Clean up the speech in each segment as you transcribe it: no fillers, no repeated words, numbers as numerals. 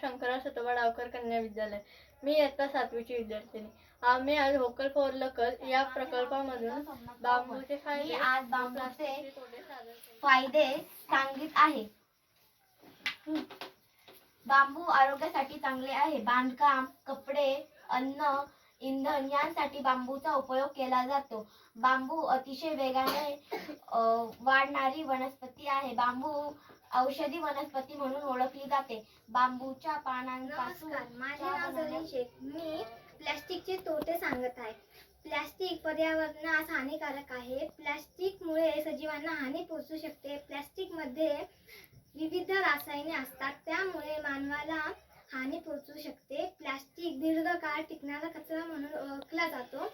शंकरराव सतोबा डावकर कन्या विद्यालय. मी इयत्ता 7वीची विद्यार्थिनी. आम्ही आज व्होकल फॉर लोकल या प्रकल्पामधून बांबूचे फायदे सांगित आहे. बांबू आरोग्यासाठी चांगले आहे. बांधकाम, कपडे, अन्न, इंधन यांसाठी बांबूचा उपयोग केला जातो. बांबू अतिशय वेगाने वाढणारी वनस्पती आहे. बांबू औषधी वनस्पती म्हणून ओळखली जाते. बांबूच्या पानांपासून. माझे नाव सलीम शेख. मी प्लास्टिकचे तोटे सांगत आहे. प्लास्टिक पर्यावरणास हानिकारक आहे. प्लास्टिकमुळे सजीवांना हानी पोहोचू शकते. प्लास्टिकमध्ये विविध रसायने असतात, त्यामुळे मानवाला हानी पोहोचू शकते. प्लास्टिक दीर्घकाळ टिकणारा कचरा म्हणून ओळखला जातो.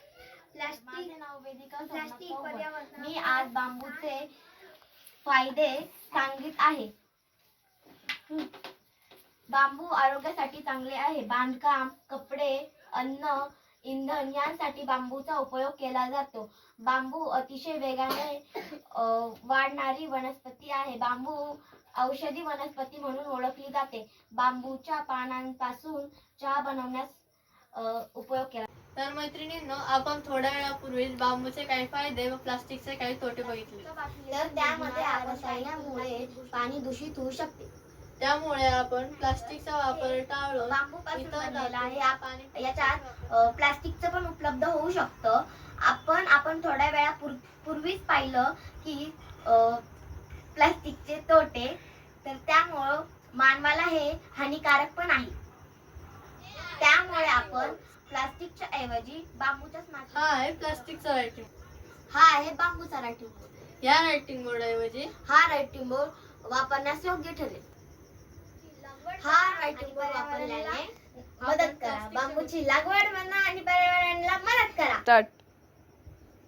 प्लास्टिक पर्यावरण. मी आज बांबूचे फायदे सांगित आहे. बांबू आरोग्यासाठी चांगले आहे. बांधकाम, कपडे, अन्न, इंधन यांसाठी बांबूचा उपयोग केला जातो. बांबू अतिशय वेगाने वाढणारी वनस्पती आहे. बांबू औषधी वनस्पती म्हणून ओळखली जाते. बांबूच्या पानांपासून चहा बनवण्यास उपयोग केला. तर मैत्रिणींनो, आपण थोड्या वेळापूर्वीच बांबूचे काही फायदे व प्लास्टिकचे काही तोटे बघितले. तर त्यामध्ये रसायनामुळे पाणी दूषित होऊ शकते. त्यामुळे आपण प्लास्टिकचा वापर टाळून बांबूपासून बनलेला आहे. याच्यात प्लास्टिकचं पण उपलब्ध होऊ शकतं. आपण थोड्या वेळापूर्वीच पाहिलं की प्लास्टिकचे तोटे. तर त्यामुळं मानवाला हे हानिकारक पण आहे. त्यामुळे आपण प्लास्टिकच्या ऐवजी बांबूचाच माती. हा आहे प्लास्टिकचा रायटिंग. हा आहे बांबूचा रायटिंग बोर्ड. या रायटिंग बोर्ड ऐवजी हा रायटिंग बोर्ड वापरण्यास योग्य ठरेल. हा रायटिंग बोर्ड वापरल्याने मदत करा. बांबूची लागवड म्हणा आणि पर्यावरणाला मदत करा.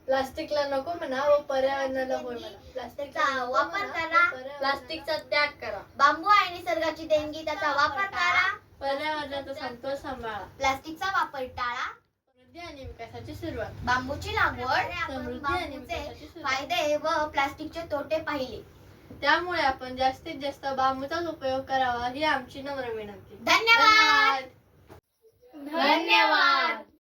प्लास्टिकला नको म्हणा व पर्यावरणाला होय म्हणा. प्लास्टिकचा वापर करा. प्लास्टिकचा त्याग करा. बांबू आहे निसर्गाची देणगी, त्याचा वापर करा. पर्यावरणाचा समतोल सांभाळा. प्लास्टिकचा वापर टाळा. समृद्धी आणि विकासाची सुरुवात. बांबूची लागवड. समृद्धी आणि विकासाची सुरुवात. फायदे व प्लास्टिकचे तोटे पाहिले. त्यामुळे आपण जास्तीत जास्त बांबूचाच उपयोग करावा ही आमची नम्र विनंती. धन्यवाद. धन्यवाद.